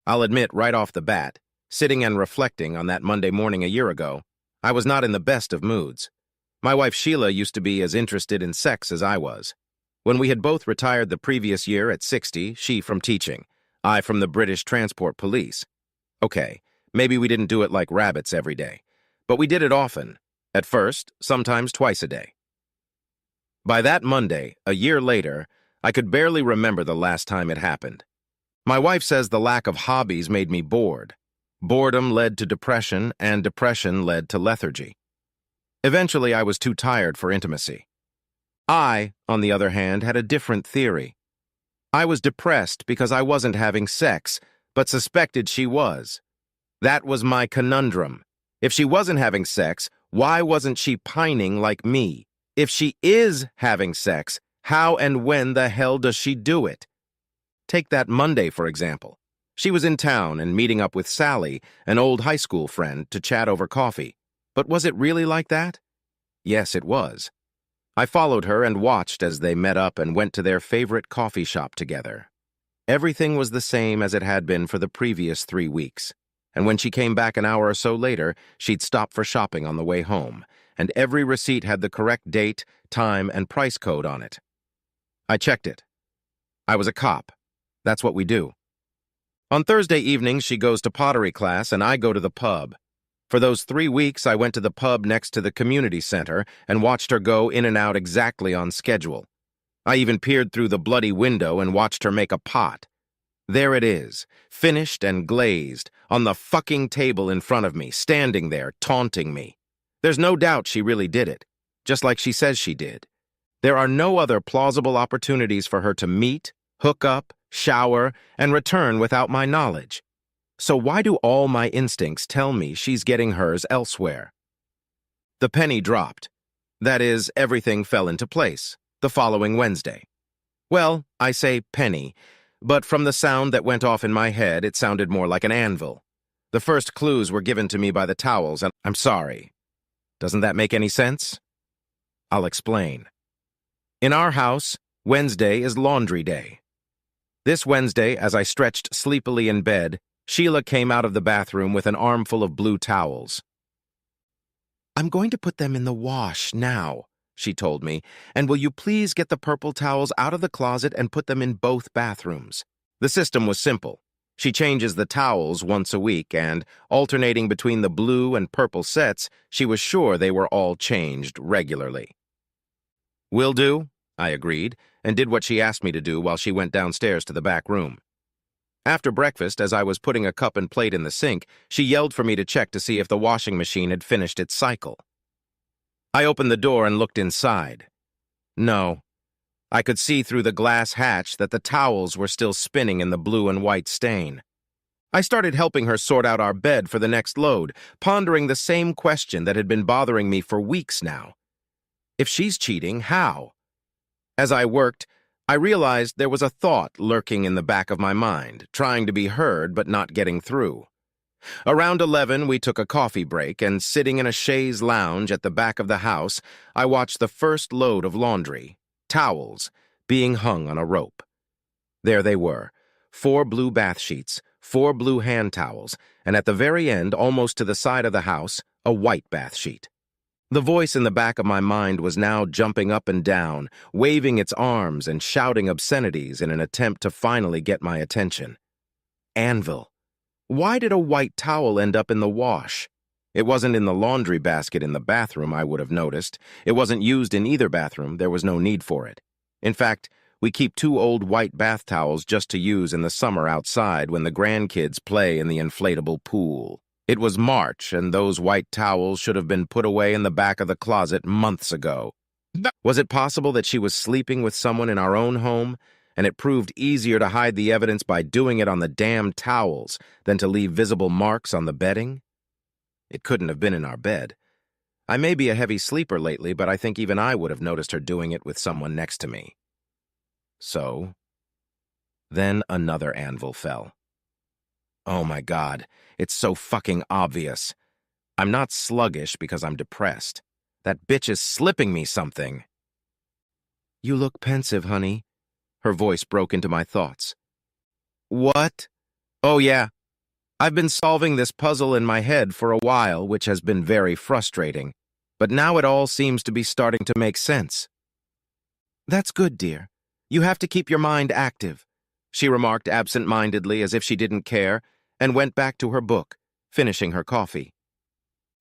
I'll admit right off the bat, sitting and reflecting on that Monday morning a year ago, I was not in the best of moods. My wife Sheila used to be as interested in sex as I was. When we had both retired the previous year at 60, she from teaching, I from the British Transport Police. Okay, maybe we didn't do it like rabbits every day, but we did it often. At first, sometimes twice a day. By that Monday, a year later, I could barely remember the last time it happened. My wife says the lack of hobbies made me bored. Boredom led to depression, and depression led to lethargy. Eventually, I was too tired for intimacy. I, on the other hand, had a different theory. I was depressed because I wasn't having sex, but suspected she was. That was my conundrum. If she wasn't having sex, why wasn't she pining like me? If she is having sex, how and when the hell does she do it? Take that Monday, for example. She was in town and meeting up with Sally, an old high school friend, to chat over coffee. But was it really like that? Yes, it was. I followed her and watched as they met up and went to their favorite coffee shop together. Everything was the same as it had been for the previous 3 weeks. And when she came back an hour or so later, she'd stop for shopping on the way home, and every receipt had the correct date, time, and price code on it. I checked it. I was a cop. That's what we do. On Thursday evenings, she goes to pottery class, and I go to the pub. For those 3 weeks, I went to the pub next to the community center and watched her go in and out exactly on schedule. I even peered through the bloody window and watched her make a pot. There it is, finished and glazed, on the fucking table in front of me, standing there, taunting me. There's no doubt she really did it, just like she says she did. There are no other plausible opportunities for her to meet, hook up, shower, and return without my knowledge. So why do all my instincts tell me she's getting hers elsewhere? The penny dropped. That is, everything fell into place, the following Wednesday. Well, I say penny, but from the sound that went off in my head, it sounded more like an anvil. The first clues were given to me by the towels, and I'm sorry. Doesn't that make any sense? I'll explain. In our house, Wednesday is laundry day. This Wednesday, as I stretched sleepily in bed, Sheila came out of the bathroom with an armful of blue towels. "I'm going to put them in the wash now," she told me, "and will you please get the purple towels out of the closet and put them in both bathrooms?" The system was simple. She changes the towels once a week, and, alternating between the blue and purple sets, she was sure they were all changed regularly. "Will do," I agreed, and did what she asked me to do while she went downstairs to the back room. After breakfast, as I was putting a cup and plate in the sink, she yelled for me to check to see if the washing machine had finished its cycle. I opened the door and looked inside. No. I could see through the glass hatch that the towels were still spinning in the blue and white stain. I started helping her sort out our bed for the next load, pondering the same question that had been bothering me for weeks now. If she's cheating, how? As I worked, I realized there was a thought lurking in the back of my mind, trying to be heard but not getting through. Around 11, we took a coffee break, and sitting in a chaise lounge at the back of the house, I watched the first load of laundry, towels, being hung on a rope. There they were, 4 blue bath sheets, 4 blue hand towels, and at the very end, almost to the side of the house, a white bath sheet. The voice in the back of my mind was now jumping up and down, waving its arms and shouting obscenities in an attempt to finally get my attention. Anvil. Why did a white towel end up in the wash? It wasn't in the laundry basket in the bathroom, I would have noticed. It wasn't used in either bathroom. There was no need for it. In fact, we keep 2 old white bath towels just to use in the summer outside when the grandkids play in the inflatable pool. It was March, and those white towels should have been put away in the back of the closet months ago. Was it possible that she was sleeping with someone in our own home, and it proved easier to hide the evidence by doing it on the damn towels than to leave visible marks on the bedding? It couldn't have been in our bed. I may be a heavy sleeper lately, but I think even I would have noticed her doing it with someone next to me. So, then another anvil fell. Oh my God, it's so fucking obvious. I'm not sluggish because I'm depressed. That bitch is slipping me something. "You look pensive, honey." Her voice broke into my thoughts. "What?" "Oh yeah, I've been solving this puzzle in my head for a while, which has been very frustrating, but now it all seems to be starting to make sense. That's good, dear. You have to keep your mind active, she remarked absent-mindedly as if she didn't care, and went back to her book, finishing her coffee.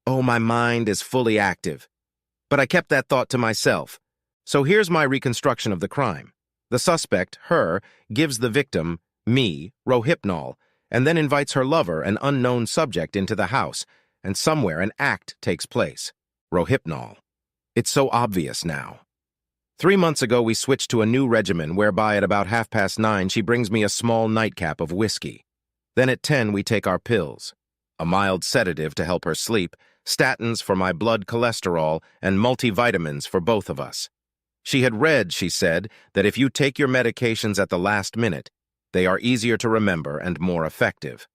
Oh, my mind is fully active. But I kept that thought to myself. So here's my reconstruction of the crime. The suspect, her, gives the victim, me, Rohypnol, and then invites her lover, an unknown subject, into the house, and somewhere an act takes place. Rohypnol. It's so obvious now. 3 months ago, we switched to a new regimen whereby at about 9:30 she brings me a small nightcap of whiskey. Then at 10 we take our pills. A mild sedative to help her sleep, statins for my blood cholesterol, and multivitamins for both of us. She had read, she said, that if you take your medications at the last minute, they are easier to remember and more effective.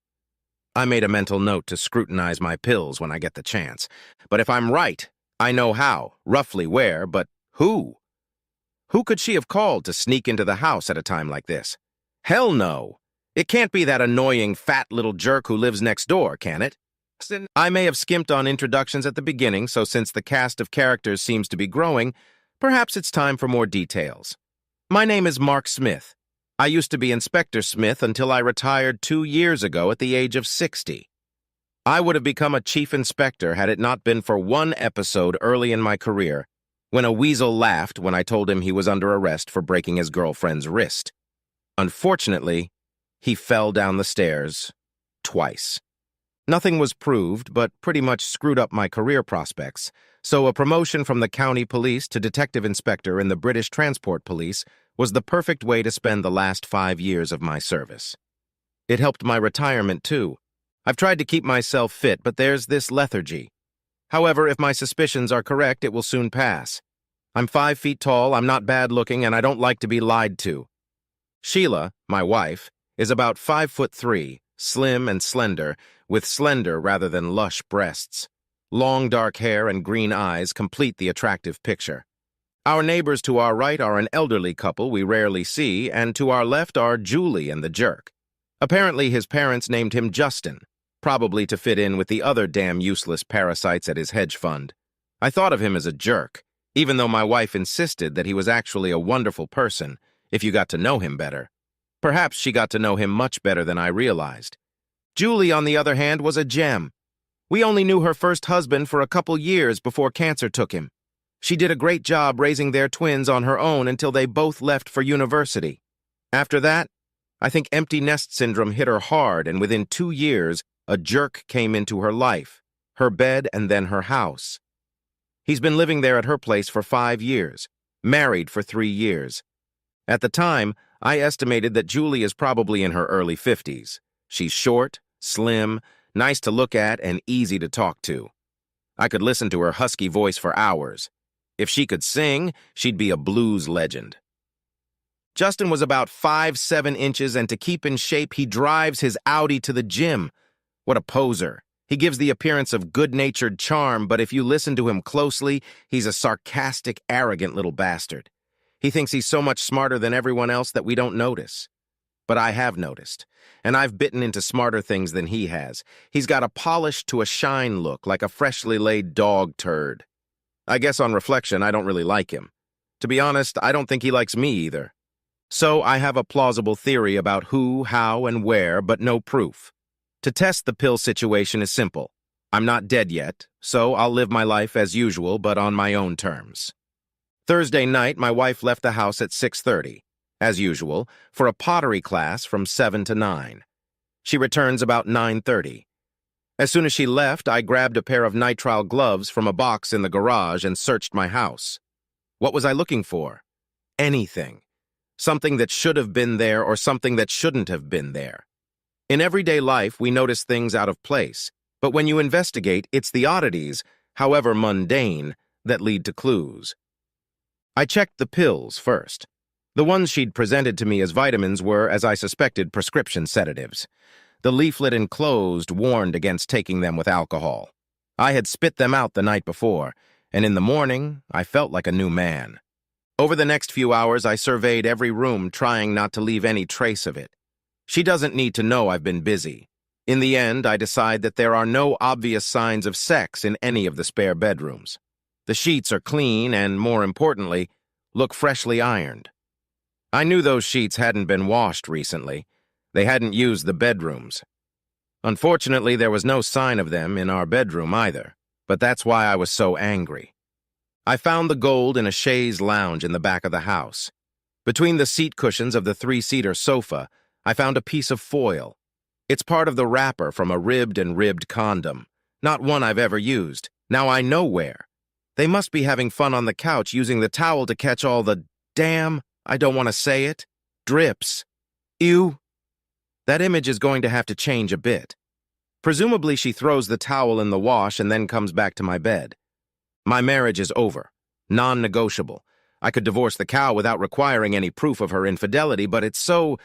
I made a mental note to scrutinize my pills when I get the chance. But if I'm right, I know how, roughly where, but who? Who could she have called to sneak into the house at a time like this? Hell no! It can't be that annoying, fat little jerk who lives next door, can it? I may have skimped on introductions at the beginning, so since the cast of characters seems to be growing, perhaps it's time for more details. My name is Mark Smith. I used to be Inspector Smith until I retired 2 years ago at the age of 60. I would have become a chief inspector had it not been for one episode early in my career, when a weasel laughed when I told him he was under arrest for breaking his girlfriend's wrist. Unfortunately, he fell down the stairs twice. Nothing was proved, but pretty much screwed up my career prospects, so a promotion from the county police to detective inspector in the British Transport Police was the perfect way to spend the last 5 years of my service. It helped my retirement, too. I've tried to keep myself fit, but there's this lethargy. However, if my suspicions are correct, it will soon pass. I'm 5 feet tall, I'm not bad-looking, and I don't like to be lied to. Sheila, my wife, is about 5'3", slim and slender, with slender rather than lush breasts. Long dark hair and green eyes complete the attractive picture. Our neighbors to our right are an elderly couple we rarely see, and to our left are Julie and the jerk. Apparently his parents named him Justin, probably to fit in with the other damn useless parasites at his hedge fund. I thought of him as a jerk, even though my wife insisted that he was actually a wonderful person if you got to know him better. Perhaps she got to know him much better than I realized. Julie, on the other hand, was a gem. We only knew her first husband for a couple years before cancer took him. She did a great job raising their twins on her own until they both left for university. After that, I think empty nest syndrome hit her hard, and within 2 years, a jerk came into her life, her bed and then her house. He's been living there at her place for 5 years, married for 3 years. At the time, I estimated that Julie is probably in her early 50s. She's short, slim, nice to look at, and easy to talk to. I could listen to her husky voice for hours. If she could sing, she'd be a blues legend. Justin was about 5'7" inches, and to keep in shape, he drives his Audi to the gym. What a poser. He gives the appearance of good-natured charm, but if you listen to him closely, he's a sarcastic, arrogant little bastard. He thinks he's so much smarter than everyone else that we don't notice. But I have noticed, and I've bitten into smarter things than he has. He's got a polished to a shine look, like a freshly laid dog turd. I guess on reflection, I don't really like him. To be honest, I don't think he likes me either. So I have a plausible theory about who, how, and where, but no proof. To test the pill situation is simple. I'm not dead yet, so I'll live my life as usual, but on my own terms. Thursday night, my wife left the house at 6:30, as usual, for a pottery class from 7 to 9. She returns about 9:30. As soon as she left, I grabbed a pair of nitrile gloves from a box in the garage and searched my house. What was I looking for? Anything. Something that should have been there or something that shouldn't have been there. In everyday life, we notice things out of place, but when you investigate, it's the oddities, however mundane, that lead to clues. I checked the pills first. The ones she'd presented to me as vitamins were, as I suspected, prescription sedatives. The leaflet enclosed warned against taking them with alcohol. I had spit them out the night before, and in the morning, I felt like a new man. Over the next few hours, I surveyed every room, trying not to leave any trace of it. She doesn't need to know I've been busy. In the end, I decide that there are no obvious signs of sex in any of the spare bedrooms. The sheets are clean and, more importantly, look freshly ironed. I knew those sheets hadn't been washed recently. They hadn't used the bedrooms. Unfortunately, there was no sign of them in our bedroom either, but that's why I was so angry. I found the gold in a chaise lounge in the back of the house. Between the seat cushions of the three-seater sofa, I found a piece of foil. It's part of the wrapper from a ribbed condom, not one I've ever used. Now I know where. They must be having fun on the couch using the towel to catch all the, damn, I don't want to say it, drips. Ew. That image is going to have to change a bit. Presumably she throws the towel in the wash and then comes back to my bed. My marriage is over. Non-negotiable. I could divorce the cow without requiring any proof of her infidelity, but it's so,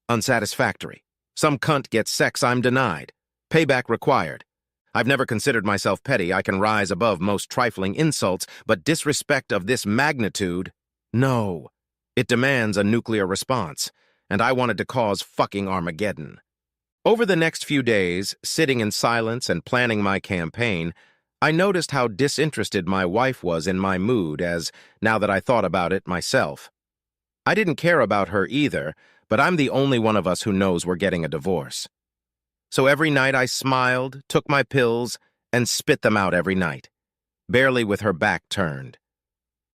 unsatisfactory. Some cunt gets sex I'm denied. Payback required. I've never considered myself petty. I can rise above most trifling insults, but disrespect of this magnitude, no. It demands a nuclear response, and I wanted to cause fucking Armageddon. Over the next few days, sitting in silence and planning my campaign, I noticed how disinterested my wife was in my mood as, now that I thought about it myself. I didn't care about her either, but I'm the only one of us who knows we're getting a divorce. So every night I smiled, took my pills, and spit them out every night, barely with her back turned.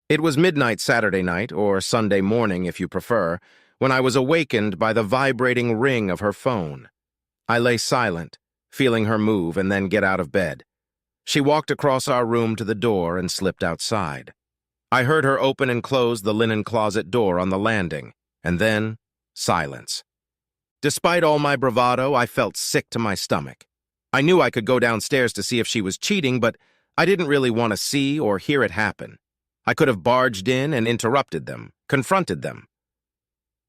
It was midnight Saturday night, or Sunday morning if you prefer, when I was awakened by the vibrating ring of her phone. I lay silent, feeling her move and then get out of bed. She walked across our room to the door and slipped outside. I heard her open and close the linen closet door on the landing, and then silence. Despite all my bravado, I felt sick to my stomach. I knew I could go downstairs to see if she was cheating, but I didn't really want to see or hear it happen. I could have barged in and interrupted them, confronted them.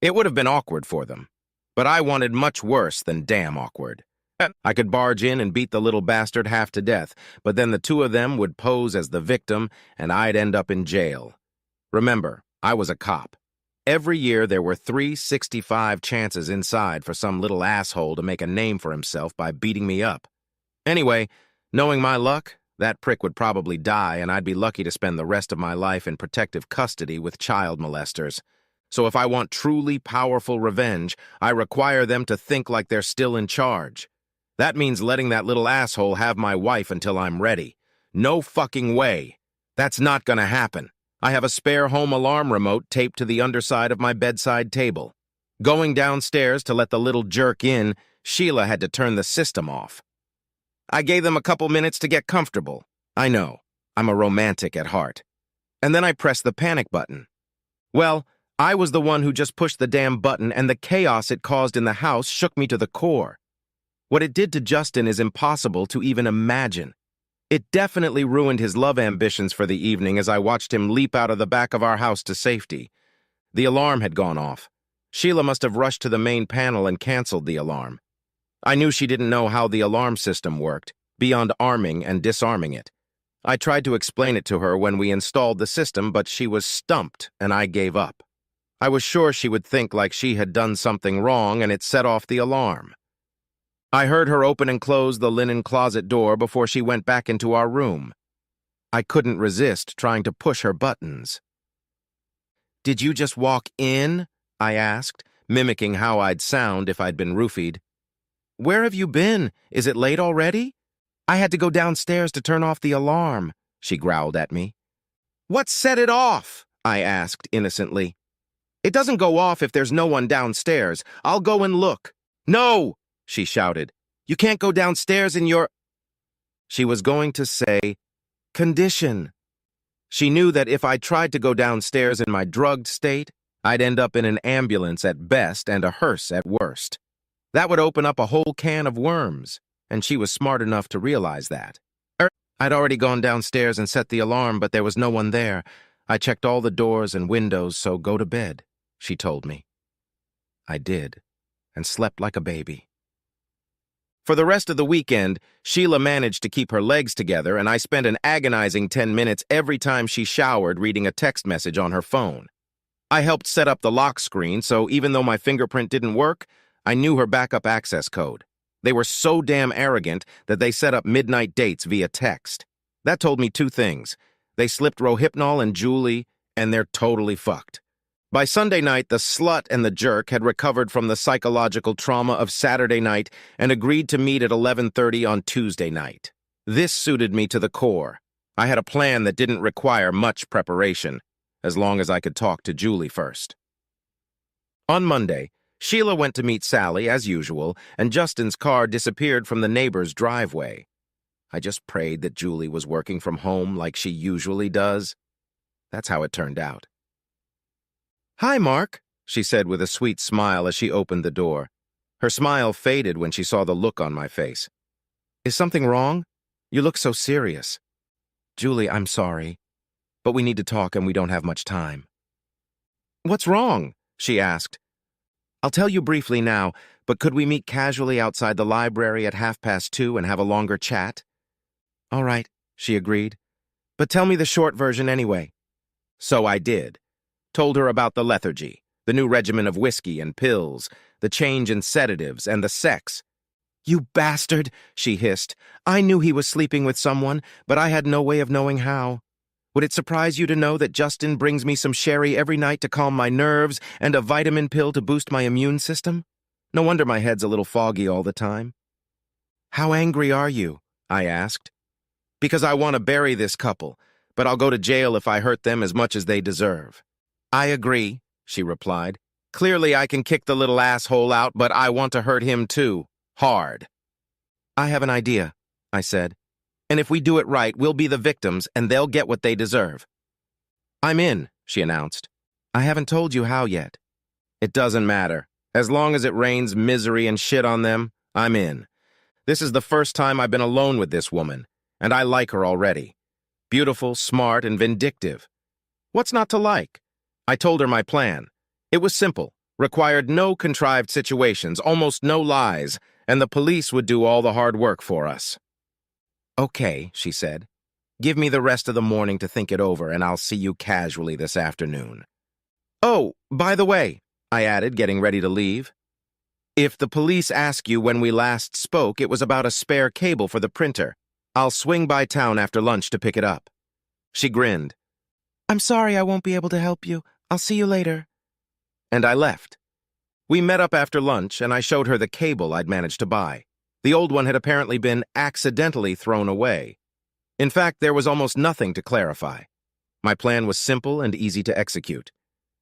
It would have been awkward for them, but I wanted much worse than damn awkward. I could barge in and beat the little bastard half to death, but then the two of them would pose as the victim, and I'd end up in jail. Remember, I was a cop. Every year there were 365 chances inside for some little asshole to make a name for himself by beating me up. Anyway, knowing my luck, that prick would probably die and I'd be lucky to spend the rest of my life in protective custody with child molesters. So if I want truly powerful revenge, I require them to think like they're still in charge. That means letting that little asshole have my wife until I'm ready. No fucking way. That's not gonna happen. I have a spare home alarm remote taped to the underside of my bedside table. Going downstairs to let the little jerk in, Sheila had to turn the system off. I gave them a couple minutes to get comfortable. I know, I'm a romantic at heart. And then I pressed the panic button. Well, I was the one who just pushed the damn button, and the chaos it caused in the house shook me to the core. What it did to Justin is impossible to even imagine. It definitely ruined his love ambitions for the evening as I watched him leap out of the back of our house to safety. The alarm had gone off. Sheila must have rushed to the main panel and canceled the alarm. I knew she didn't know how the alarm system worked, beyond arming and disarming it. I tried to explain it to her when we installed the system, but she was stumped and I gave up. I was sure she would think like she had done something wrong and it set off the alarm. I heard her open and close the linen closet door before she went back into our room. I couldn't resist trying to push her buttons. "Did you just walk in?" I asked, mimicking how I'd sound if I'd been roofied. "Where have you been? Is it late already?" "I had to go downstairs to turn off the alarm," she growled at me. "What set it off?" I asked innocently. "It doesn't go off if there's no one downstairs. I'll go and look." "No!" she shouted. "You can't go downstairs in your—" She was going to say, "condition." She knew that if I tried to go downstairs in my drugged state, I'd end up in an ambulance at best and a hearse at worst. That would open up a whole can of worms, and she was smart enough to realize that. I'd already gone downstairs and set the alarm, but there was no one there. I checked all the doors and windows, so go to bed, she told me. I did, and slept like a baby. For the rest of the weekend, Sheila managed to keep her legs together, and I spent an agonizing 10 minutes every time she showered reading a text message on her phone. I helped set up the lock screen, so even though my fingerprint didn't work, I knew her backup access code. They were so damn arrogant that they set up midnight dates via text. That told me two things. They slipped Rohypnol and Julie, and they're totally fucked. By Sunday night, the slut and the jerk had recovered from the psychological trauma of Saturday night and agreed to meet at 11:30 on Tuesday night. This suited me to the core. I had a plan that didn't require much preparation, as long as I could talk to Julie first. On Monday, Sheila went to meet Sally, as usual, and Justin's car disappeared from the neighbor's driveway. I just prayed that Julie was working from home like she usually does. That's how it turned out. "Hi, Mark," she said with a sweet smile as she opened the door. Her smile faded when she saw the look on my face. "Is something wrong? You look so serious." "Julie, I'm sorry, but we need to talk and we don't have much time." "What's wrong?" she asked. "I'll tell you briefly now, but could we meet casually outside the library at 2:30 and have a longer chat?" "All right," she agreed. "But tell me the short version anyway." So I did. Told her about the lethargy, the new regimen of whiskey and pills, the change in sedatives, and the sex. "You bastard," she hissed. "I knew he was sleeping with someone, but I had no way of knowing how. Would it surprise you to know that Justin brings me some sherry every night to calm my nerves and a vitamin pill to boost my immune system? No wonder my head's a little foggy all the time." "How angry are you?" I asked. "Because I want to bury this couple, but I'll go to jail if I hurt them as much as they deserve." "I agree," she replied. "Clearly I can kick the little asshole out, but I want to hurt him too. Hard." "I have an idea," I said. "And if we do it right, we'll be the victims and they'll get what they deserve." "I'm in," she announced. "I haven't told you how yet." "It doesn't matter. As long as it rains misery and shit on them, I'm in. This is the first time I've been alone with this woman, and I like her already. Beautiful, smart, and vindictive. What's not to like? I told her my plan. It was simple, required no contrived situations, almost no lies, and the police would do all the hard work for us. "Okay," she said. "Give me the rest of the morning to think it over, and I'll see you casually this afternoon." "Oh, by the way," I added, getting ready to leave, "if the police ask you when we last spoke, it was about a spare cable for the printer. I'll swing by town after lunch to pick it up." She grinned. "I'm sorry I won't be able to help you. I'll see you later." And I left. We met up after lunch, and I showed her the cable I'd managed to buy. The old one had apparently been accidentally thrown away. In fact, there was almost nothing to clarify. My plan was simple and easy to execute.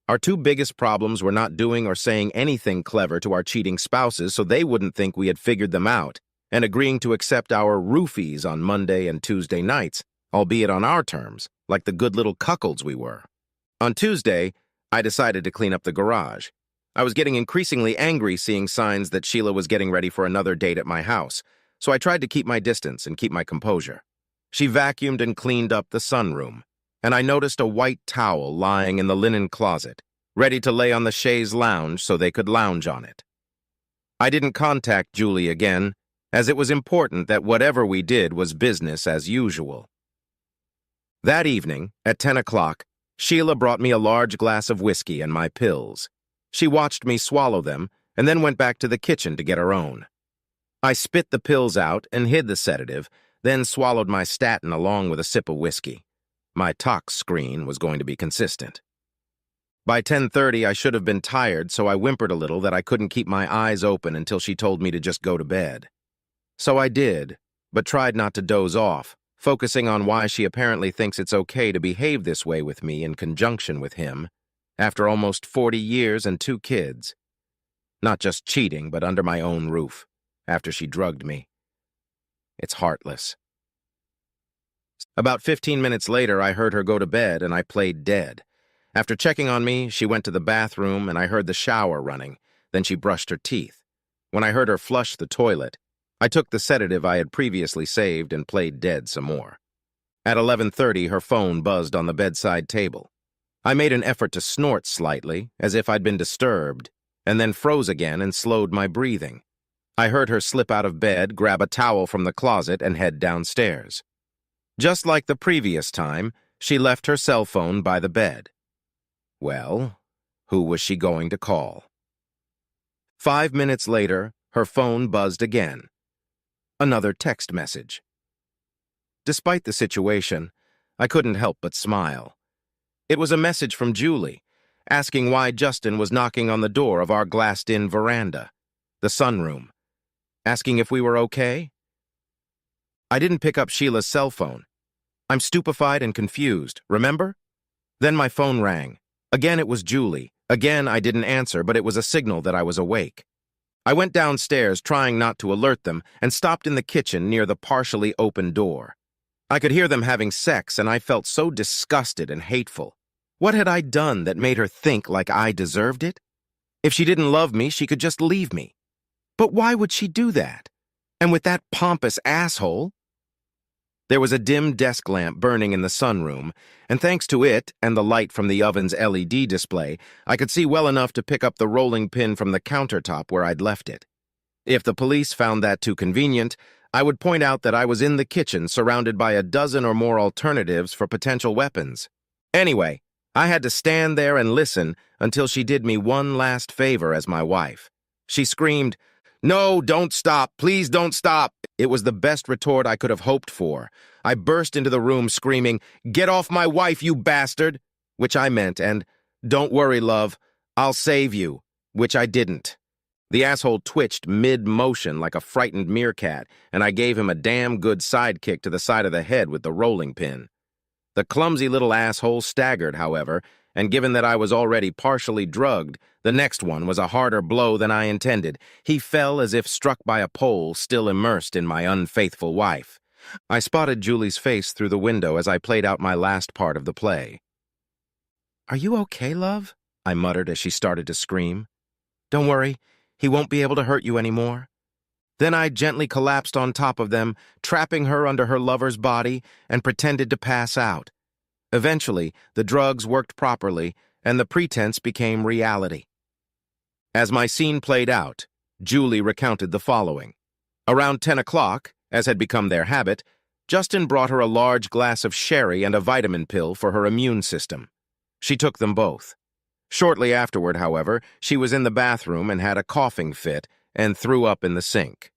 Our two biggest problems were not doing or saying anything clever to our cheating spouses so they wouldn't think we had figured them out, and agreeing to accept our roofies on Monday and Tuesday nights, albeit on our terms, like the good little cuckolds we were. On Tuesday, I decided to clean up the garage. I was getting increasingly angry seeing signs that Sheila was getting ready for another date at my house, so I tried to keep my distance and keep my composure. She vacuumed and cleaned up the sunroom, and I noticed a white towel lying in the linen closet, ready to lay on the chaise lounge so they could lounge on it. I didn't contact Julie again, as it was important that whatever we did was business as usual. That evening, at 10 o'clock, Sheila brought me a large glass of whiskey and my pills. She watched me swallow them and then went back to the kitchen to get her own. I spit the pills out and hid the sedative, then swallowed my statin along with a sip of whiskey. My tox screen was going to be consistent. By 10:30, I should have been tired, so I whimpered a little that I couldn't keep my eyes open until she told me to just go to bed. So I did, but tried not to doze off, focusing on why she apparently thinks it's okay to behave this way with me in conjunction with him, after almost 40 years and 2 kids. Not just cheating, but under my own roof, after she drugged me. It's heartless. About 15 minutes later, I heard her go to bed, and I played dead. After checking on me, she went to the bathroom, and I heard the shower running. Then she brushed her teeth. When I heard her flush the toilet, I took the sedative I had previously saved and played dead some more. At 11:30, her phone buzzed on the bedside table. I made an effort to snort slightly, as if I'd been disturbed, and then froze again and slowed my breathing. I heard her slip out of bed, grab a towel from the closet, and head downstairs. Just like the previous time, she left her cell phone by the bed. Well, who was she going to call? 5 minutes later, her phone buzzed again. Another text message. Despite the situation, I couldn't help but smile. It was a message from Julie, asking why Justin was knocking on the door of our glassed-in veranda, the sunroom, asking if we were okay. I didn't pick up Sheila's cell phone. I'm stupefied and confused, remember? Then my phone rang. Again it was Julie. Again I didn't answer, but it was a signal that I was awake. I went downstairs, trying not to alert them, and stopped in the kitchen near the partially open door. I could hear them having sex, and I felt so disgusted and hateful. What had I done that made her think like I deserved it? If she didn't love me, she could just leave me. But why would she do that? And with that pompous asshole? There was a dim desk lamp burning in the sunroom, and thanks to it and the light from the oven's LED display, I could see well enough to pick up the rolling pin from the countertop where I'd left it. If the police found that too convenient, I would point out that I was in the kitchen surrounded by a dozen or more alternatives for potential weapons. Anyway, I had to stand there and listen until she did me one last favor as my wife. She screamed, "No, don't stop. Please don't stop." It was the best retort I could have hoped for. I burst into the room screaming, "Get off my wife, you bastard!" which I meant, and "Don't worry, love, I'll save you," which I didn't. The asshole twitched mid-motion like a frightened meerkat, and I gave him a damn good sidekick to the side of the head with the rolling pin. The clumsy little asshole staggered, however, and given that I was already partially drugged, the next one was a harder blow than I intended. He fell as if struck by a pole, still immersed in my unfaithful wife. I spotted Julie's face through the window as I played out my last part of the play. "Are you okay, love?" I muttered as she started to scream. "Don't worry, he won't be able to hurt you anymore." Then I gently collapsed on top of them, trapping her under her lover's body, and pretended to pass out. Eventually, the drugs worked properly, and the pretense became reality. As my scene played out, Julie recounted the following. Around 10 o'clock, as had become their habit, Justin brought her a large glass of sherry and a vitamin pill for her immune system. She took them both. Shortly afterward, however, she was in the bathroom and had a coughing fit and threw up in the sink.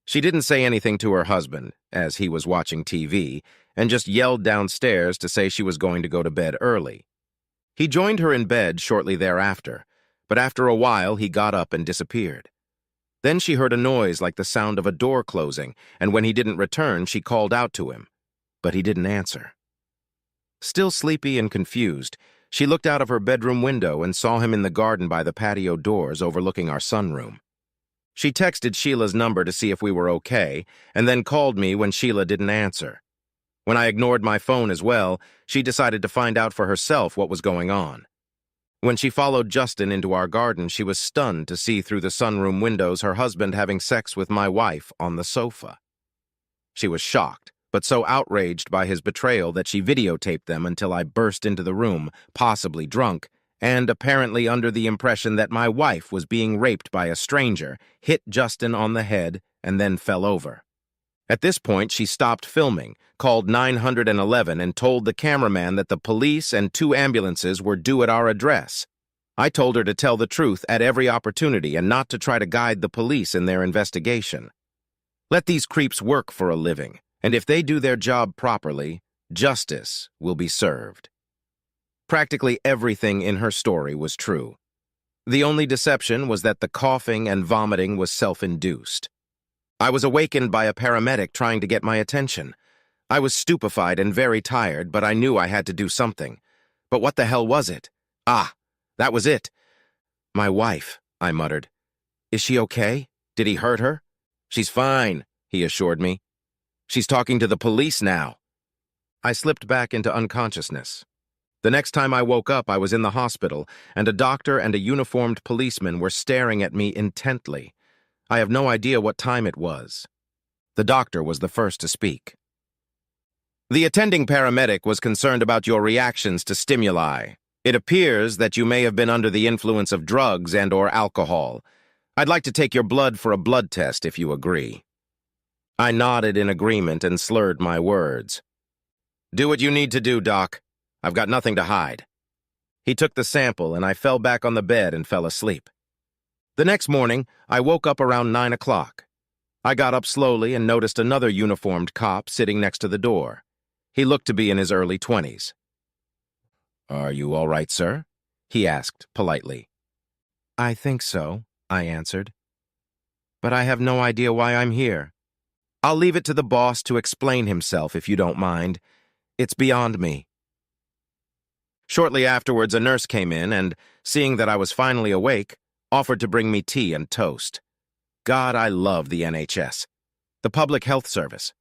She didn't say anything to her husband, as he was watching TV, and just yelled downstairs to say she was going to go to bed early. He joined her in bed shortly thereafter, but after a while he got up and disappeared. Then she heard a noise like the sound of a door closing, and when he didn't return, she called out to him, but he didn't answer. Still sleepy and confused, she looked out of her bedroom window and saw him in the garden by the patio doors overlooking our sunroom. She texted Sheila's number to see if we were okay, and then called me when Sheila didn't answer. When I ignored my phone as well, she decided to find out for herself what was going on. When she followed Justin into our garden, she was stunned to see through the sunroom windows her husband having sex with my wife on the sofa. She was shocked, but so outraged by his betrayal that she videotaped them until I burst into the room, possibly drunk, and apparently under the impression that my wife was being raped by a stranger, hit Justin on the head, and then fell over. At this point, she stopped filming, called 911, and told the cameraman that the police and 2 ambulances were due at our address. I told her to tell the truth at every opportunity and not to try to guide the police in their investigation. Let these creeps work for a living, and if they do their job properly, justice will be served. Practically everything in her story was true. The only deception was that the coughing and vomiting was self-induced. I was awakened by a paramedic trying to get my attention. I was stupefied and very tired, but I knew I had to do something. But what the hell was it? Ah, that was it. "My wife," I muttered. "Is she okay? Did he hurt her?" "She's fine," he assured me. "She's talking to the police now." I slipped back into unconsciousness. The next time I woke up, I was in the hospital, and a doctor and a uniformed policeman were staring at me intently. I have no idea what time it was. The doctor was the first to speak. "The attending paramedic was concerned about your reactions to stimuli. It appears that you may have been under the influence of drugs and/or alcohol. I'd like to take your blood for a blood test if you agree." I nodded in agreement and slurred my words. "Do what you need to do, Doc. I've got nothing to hide." He took the sample, and I fell back on the bed and fell asleep. The next morning, I woke up around 9 o'clock. I got up slowly and noticed another uniformed cop sitting next to the door. He looked to be in his early 20s. "Are you all right, sir?" he asked politely. "I think so," I answered. "But I have no idea why I'm here. I'll leave it to the boss to explain himself if you don't mind. It's beyond me." Shortly afterwards, a nurse came in and, seeing that I was finally awake, offered to bring me tea and toast. God, I love the NHS, the Public Health Service.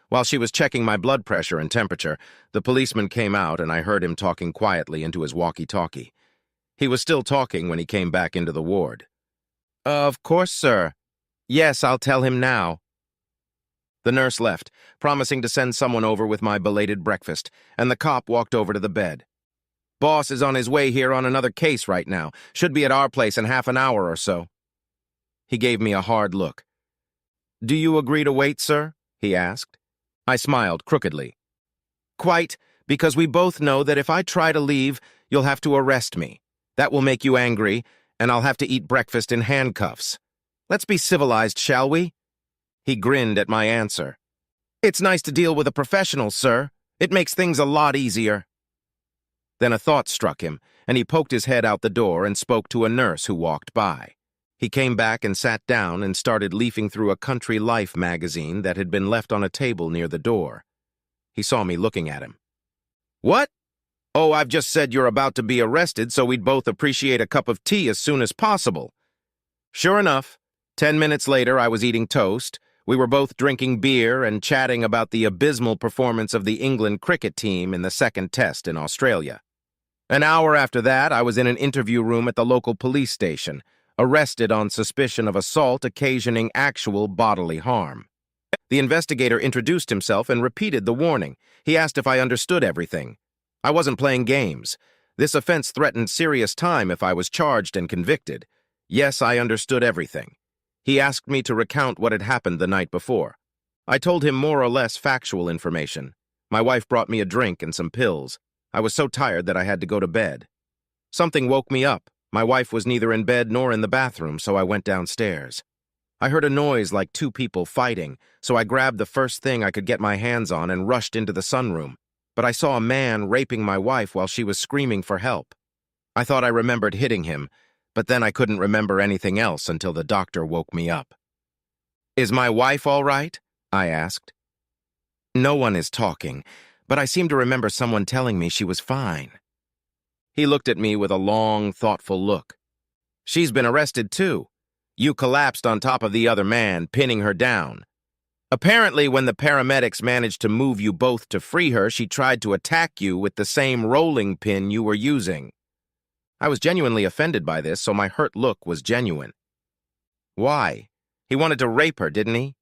While she was checking my blood pressure and temperature, the policeman came out and I heard him talking quietly into his walkie-talkie. He was still talking when he came back into the ward. "Of course, sir. Yes, I'll tell him now." The nurse left, promising to send someone over with my belated breakfast, and the cop walked over to the bed. "Boss is on his way here on another case right now. Should be at our place in half an hour or so." He gave me a hard look. "Do you agree to wait, sir?" he asked. I smiled crookedly. "Quite, because we both know that if I try to leave, you'll have to arrest me. That will make you angry, and I'll have to eat breakfast in handcuffs. Let's be civilized, shall we?" He grinned at my answer. "It's nice to deal with a professional, sir. It makes things a lot easier." Then a thought struck him, and he poked his head out the door and spoke to a nurse who walked by. He came back and sat down and started leafing through a Country Life magazine that had been left on a table near the door. He saw me looking at him. "What? Oh, I've just said you're about to be arrested, so we'd both appreciate a cup of tea as soon as possible." Sure enough, 10 minutes later I was eating toast. We were both drinking beer and chatting about the abysmal performance of the England cricket team in the second test in Australia. An hour after that, I was in an interview room at the local police station, arrested on suspicion of assault occasioning actual bodily harm. The investigator introduced himself and repeated the warning. He asked if I understood everything. I wasn't playing games. This offense threatened serious time if I was charged and convicted. Yes, I understood everything. He asked me to recount what had happened the night before. I told him more or less factual information. My wife brought me a drink and some pills. I was so tired that I had to go to bed. Something woke me up. My wife was neither in bed nor in the bathroom, so I went downstairs. I heard a noise like two people fighting, so I grabbed the first thing I could get my hands on and rushed into the sunroom. But I saw a man raping my wife while she was screaming for help. I thought I remembered hitting him, but then I couldn't remember anything else until the doctor woke me up. "Is my wife all right?" I asked. "No one is talking, but I seem to remember someone telling me she was fine." He looked at me with a long, thoughtful look. "She's been arrested too. You collapsed on top of the other man, pinning her down. Apparently, when the paramedics managed to move you both to free her, she tried to attack you with the same rolling pin you were using." I was genuinely offended by this, so my hurt look was genuine. "Why? He wanted to rape her, didn't he?"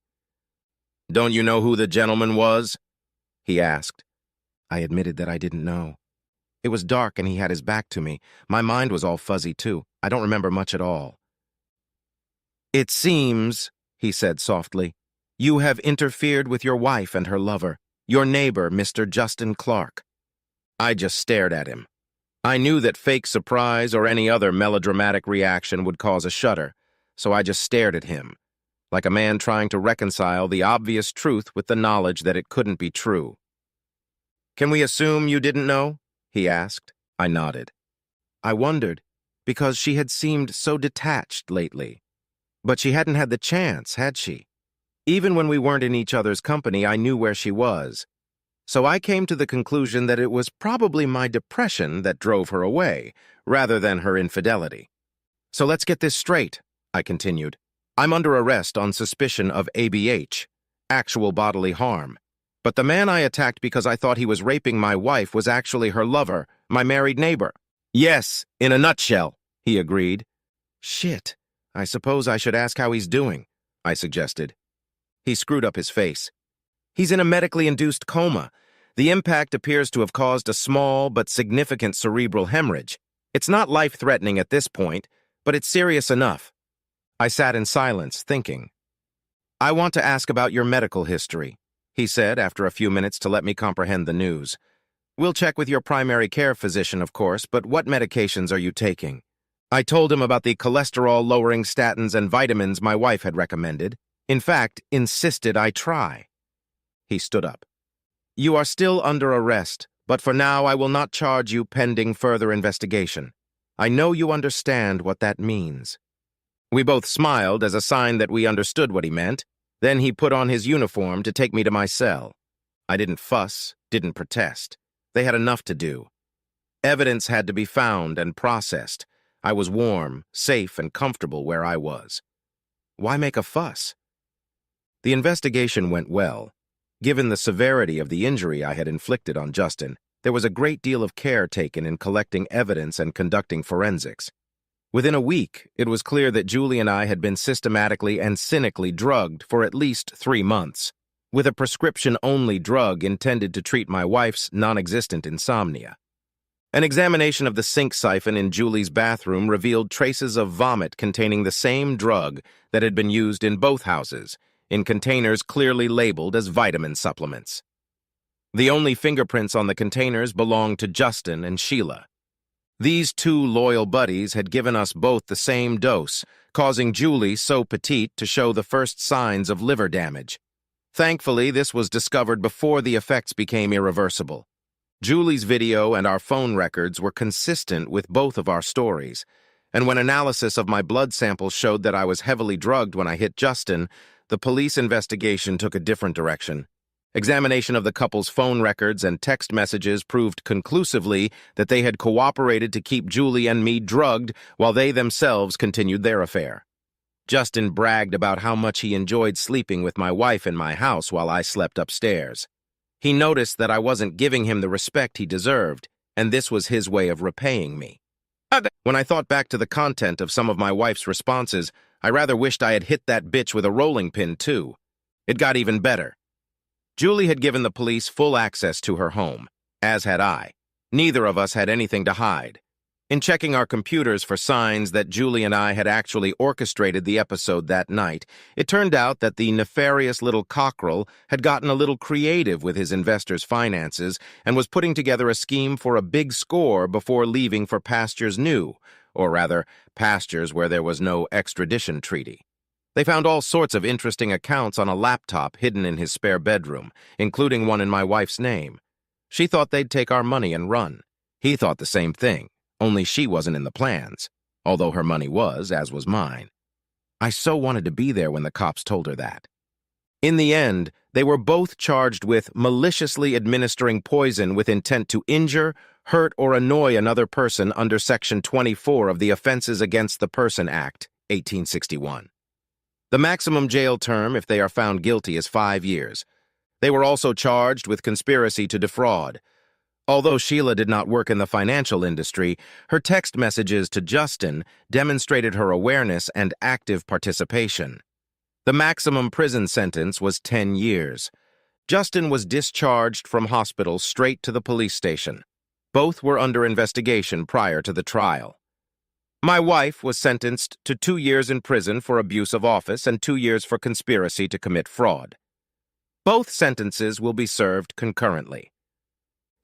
"Don't you know who the gentleman was?" he asked. I admitted that I didn't know. It was dark and he had his back to me. My mind was all fuzzy too. I don't remember much at all. "It seems," he said softly, "you have interfered with your wife and her lover, your neighbor, Mr. Justin Clark." I just stared at him. I knew that fake surprise or any other melodramatic reaction would cause a shudder, so I just stared at him, like a man trying to reconcile the obvious truth with the knowledge that it couldn't be true. "Can we assume you didn't know?" he asked. I nodded. I wondered, because she had seemed so detached lately. But she hadn't had the chance, had she? Even when we weren't in each other's company, I knew where she was. So I came to the conclusion that it was probably my depression that drove her away, rather than her infidelity. "So let's get this straight," I continued. "I'm under arrest on suspicion of ABH, actual bodily harm. But the man I attacked because I thought he was raping my wife was actually her lover, my married neighbor." "Yes, in a nutshell," he agreed. "Shit, I suppose I should ask how he's doing," I suggested. He screwed up his face. "He's in a medically induced coma. The impact appears to have caused a small but significant cerebral hemorrhage. It's not life-threatening at this point, but it's serious enough." I sat in silence, thinking. "I want to ask about your medical history," he said after a few minutes to let me comprehend the news. "We'll check with your primary care physician, of course, but what medications are you taking?" I told him about the cholesterol-lowering statins and vitamins my wife had recommended. In fact, insisted I try. He stood up. You are still under arrest, but for now I will not charge you pending further investigation. I know you understand what that means. We both smiled as a sign that we understood what he meant. Then he put on his uniform to take me to my cell. I didn't fuss, didn't protest. They had enough to do. Evidence had to be found and processed. I was warm, safe, and comfortable where I was. Why make a fuss? The investigation went well. Given the severity of the injury I had inflicted on Justin, there was a great deal of care taken in collecting evidence and conducting forensics. Within a week, it was clear that Julie and I had been systematically and cynically drugged for at least 3 months, with a prescription-only drug intended to treat my wife's non-existent insomnia. An examination of the sink siphon in Julie's bathroom revealed traces of vomit containing the same drug that had been used in both houses, in containers clearly labeled as vitamin supplements. The only fingerprints on the containers belonged to Justin and Sheila. These two loyal buddies had given us both the same dose, causing Julie, so petite, to show the first signs of liver damage. Thankfully, this was discovered before the effects became irreversible. Julie's video and our phone records were consistent with both of our stories, and when analysis of my blood samples showed that I was heavily drugged when I hit Justin, the police investigation took a different direction. Examination of the couple's phone records and text messages proved conclusively that they had cooperated to keep Julie and me drugged while they themselves continued their affair. Justin bragged about how much he enjoyed sleeping with my wife in my house while I slept upstairs. He noticed that I wasn't giving him the respect he deserved, and this was his way of repaying me. When I thought back to the content of some of my wife's responses, I rather wished I had hit that bitch with a rolling pin, too. It got even better. Julie had given the police full access to her home, as had I. Neither of us had anything to hide. In checking our computers for signs that Julie and I had actually orchestrated the episode that night, it turned out that the nefarious little cockerel had gotten a little creative with his investors' finances and was putting together a scheme for a big score before leaving for pastures new, or rather, pastures where there was no extradition treaty. They found all sorts of interesting accounts on a laptop hidden in his spare bedroom, including one in my wife's name. She thought they'd take our money and run. He thought the same thing. Only she wasn't in the plans, although her money was, as was mine. I so wanted to be there when the cops told her that. In the end, they were both charged with maliciously administering poison with intent to injure, hurt, or annoy another person under Section 24 of the Offenses Against the Person Act, 1861. The maximum jail term, if they are found guilty, is 5 years. They were also charged with conspiracy to defraud. Although Sheila did not work in the financial industry, her text messages to Justin demonstrated her awareness and active participation. The maximum prison sentence was 10 years. Justin was discharged from hospital straight to the police station. Both were under investigation prior to the trial. My wife was sentenced to 2 years in prison for abuse of office and 2 years for conspiracy to commit fraud. Both sentences will be served concurrently.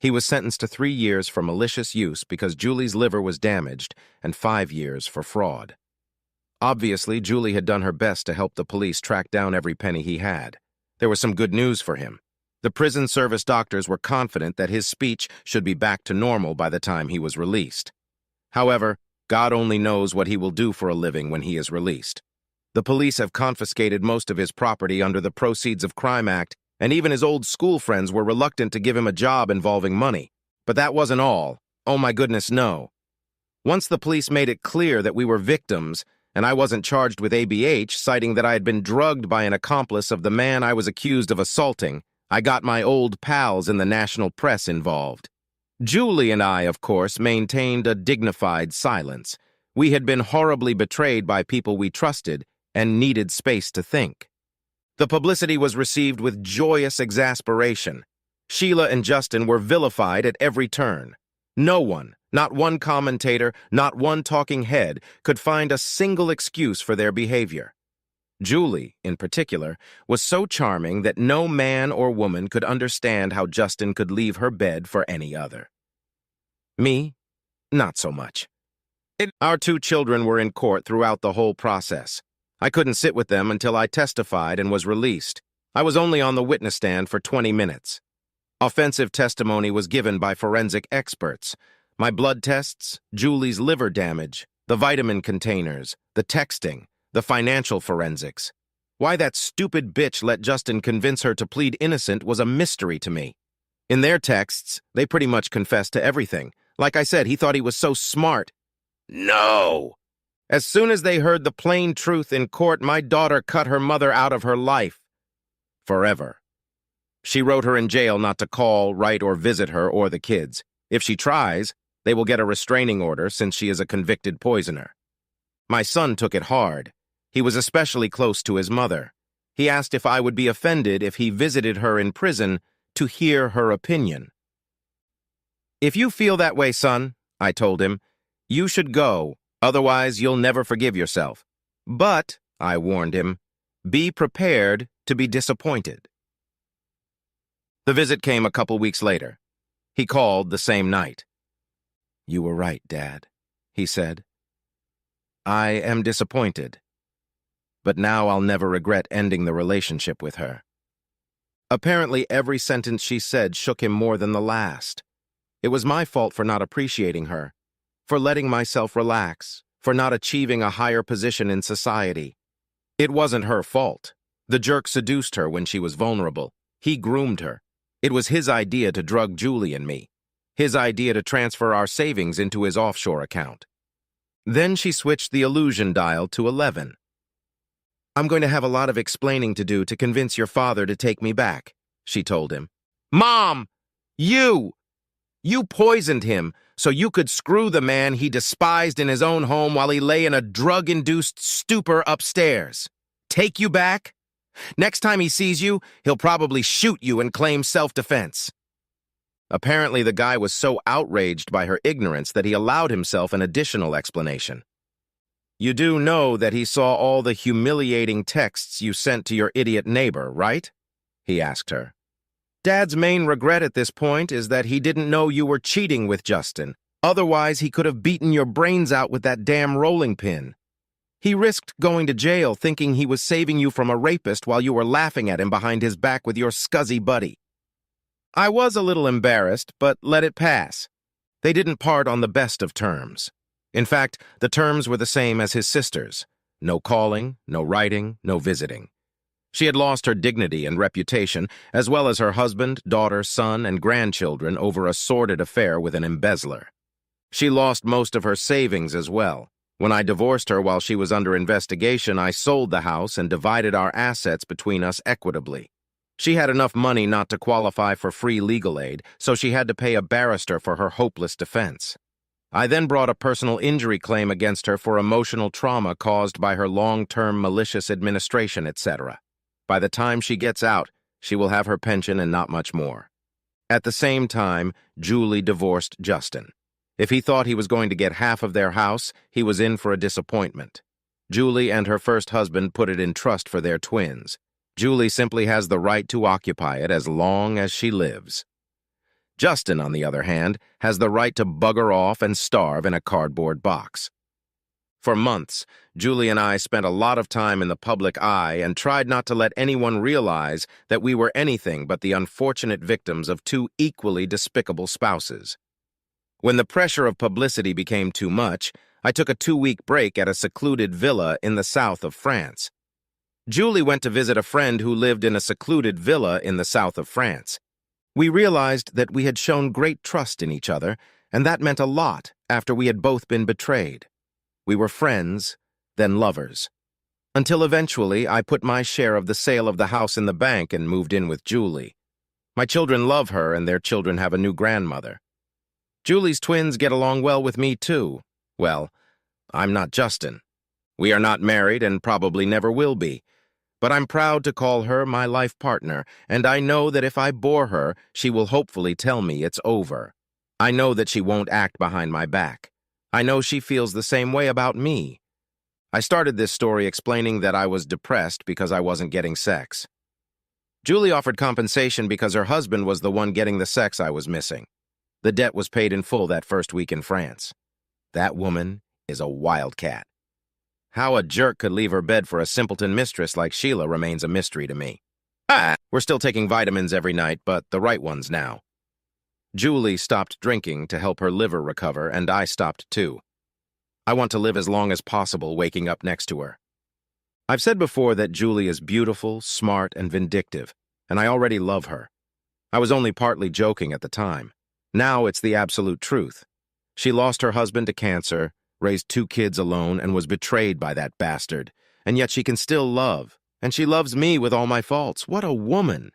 He was sentenced to 3 years for malicious use because Julie's liver was damaged and 5 years for fraud. Obviously, Julie had done her best to help the police track down every penny he had. There was some good news for him. The prison service doctors were confident that his speech should be back to normal by the time he was released. However, God only knows what he will do for a living when he is released. The police have confiscated most of his property under the Proceeds of Crime Act, and even his old school friends were reluctant to give him a job involving money. But that wasn't all. Oh my goodness, no. Once the police made it clear that we were victims, and I wasn't charged with ABH, citing that I had been drugged by an accomplice of the man I was accused of assaulting, I got my old pals in the national press involved. Julie and I, of course, maintained a dignified silence. We had been horribly betrayed by people we trusted and needed space to think. The publicity was received with joyous exasperation. Sheila and Justin were vilified at every turn. No one, not one commentator, not one talking head, could find a single excuse for their behavior. Julie, in particular, was so charming that no man or woman could understand how Justin could leave her bed for any other. Me, not so much. Our two children were in court throughout the whole process. I couldn't sit with them until I testified and was released. I was only on the witness stand for 20 minutes. Offensive testimony was given by forensic experts. My blood tests, Julie's liver damage, the vitamin containers, the texting, the financial forensics. Why that stupid bitch let Justin convince her to plead innocent was a mystery to me. In their texts, they pretty much confessed to everything. Like I said, he thought he was so smart. No! As soon as they heard the plain truth in court, my daughter cut her mother out of her life. Forever. She wrote her in jail not to call, write, or visit her or the kids. If she tries, they will get a restraining order since she is a convicted poisoner. My son took it hard. He was especially close to his mother. He asked if I would be offended if he visited her in prison to hear her opinion. If you feel that way, son, I told him, you should go, otherwise you'll never forgive yourself. But, I warned him, be prepared to be disappointed. The visit came a couple weeks later. He called the same night. You were right, Dad, he said. I am disappointed, but now I'll never regret ending the relationship with her. Apparently, every sentence she said shook him more than the last. It was my fault for not appreciating her, for letting myself relax, for not achieving a higher position in society. It wasn't her fault. The jerk seduced her when she was vulnerable. He groomed her. It was his idea to drug Julie and me. His idea to transfer our savings into his offshore account. Then she switched the illusion dial to 11. I'm going to have a lot of explaining to do to convince your father to take me back, she told him. Mom! You poisoned him so you could screw the man he despised in his own home while he lay in a drug-induced stupor upstairs. Take you back? Next time he sees you, he'll probably shoot you and claim self-defense. Apparently, the guy was so outraged by her ignorance that he allowed himself an additional explanation. You do know that he saw all the humiliating texts you sent to your idiot neighbor, right? He asked her. Dad's main regret at this point is that he didn't know you were cheating with Justin. Otherwise, he could have beaten your brains out with that damn rolling pin. He risked going to jail thinking he was saving you from a rapist while you were laughing at him behind his back with your scuzzy buddy. I was a little embarrassed, but let it pass. They didn't part on the best of terms. In fact, the terms were the same as his sister's. No calling, no writing, no visiting. She had lost her dignity and reputation, as well as her husband, daughter, son, and grandchildren over a sordid affair with an embezzler. She lost most of her savings as well. When I divorced her while she was under investigation, I sold the house and divided our assets between us equitably. She had enough money not to qualify for free legal aid, so she had to pay a barrister for her hopeless defense. I then brought a personal injury claim against her for emotional trauma caused by her long-term malicious administration, etc. By the time she gets out, she will have her pension and not much more. At the same time, Julie divorced Justin. If he thought he was going to get half of their house, he was in for a disappointment. Julie and her first husband put it in trust for their twins. Julie simply has the right to occupy it as long as she lives. Justin, on the other hand, has the right to bugger off and starve in a cardboard box. For months, Julie and I spent a lot of time in the public eye and tried not to let anyone realize that we were anything but the unfortunate victims of two equally despicable spouses. When the pressure of publicity became too much, I took a 2-week break at a secluded villa in the south of France. Julie went to visit a friend who lived in a secluded villa in the south of France. We realized that we had shown great trust in each other, and that meant a lot after we had both been betrayed. We were friends, then lovers. Until eventually I put my share of the sale of the house in the bank and moved in with Julie. My children love her, and their children have a new grandmother. Julie's twins get along well with me, too. Well, I'm not Justin. We are not married and probably never will be. But I'm proud to call her my life partner, and I know that if I bore her, she will hopefully tell me it's over. I know that she won't act behind my back. I know she feels the same way about me. I started this story explaining that I was depressed because I wasn't getting sex. Julie offered compensation because her husband was the one getting the sex I was missing. The debt was paid in full that first week in France. That woman is a wildcat. How a jerk could leave her bed for a simpleton mistress like Sheila remains a mystery to me. We're still taking vitamins every night, but the right ones now. Julie stopped drinking to help her liver recover, and I stopped too. I want to live as long as possible waking up next to her. I've said before that Julie is beautiful, smart, and vindictive, and I already love her. I was only partly joking at the time. Now it's the absolute truth. She lost her husband to cancer, raised 2 kids alone, and was betrayed by that bastard. And yet she can still love. And she loves me with all my faults. What a woman!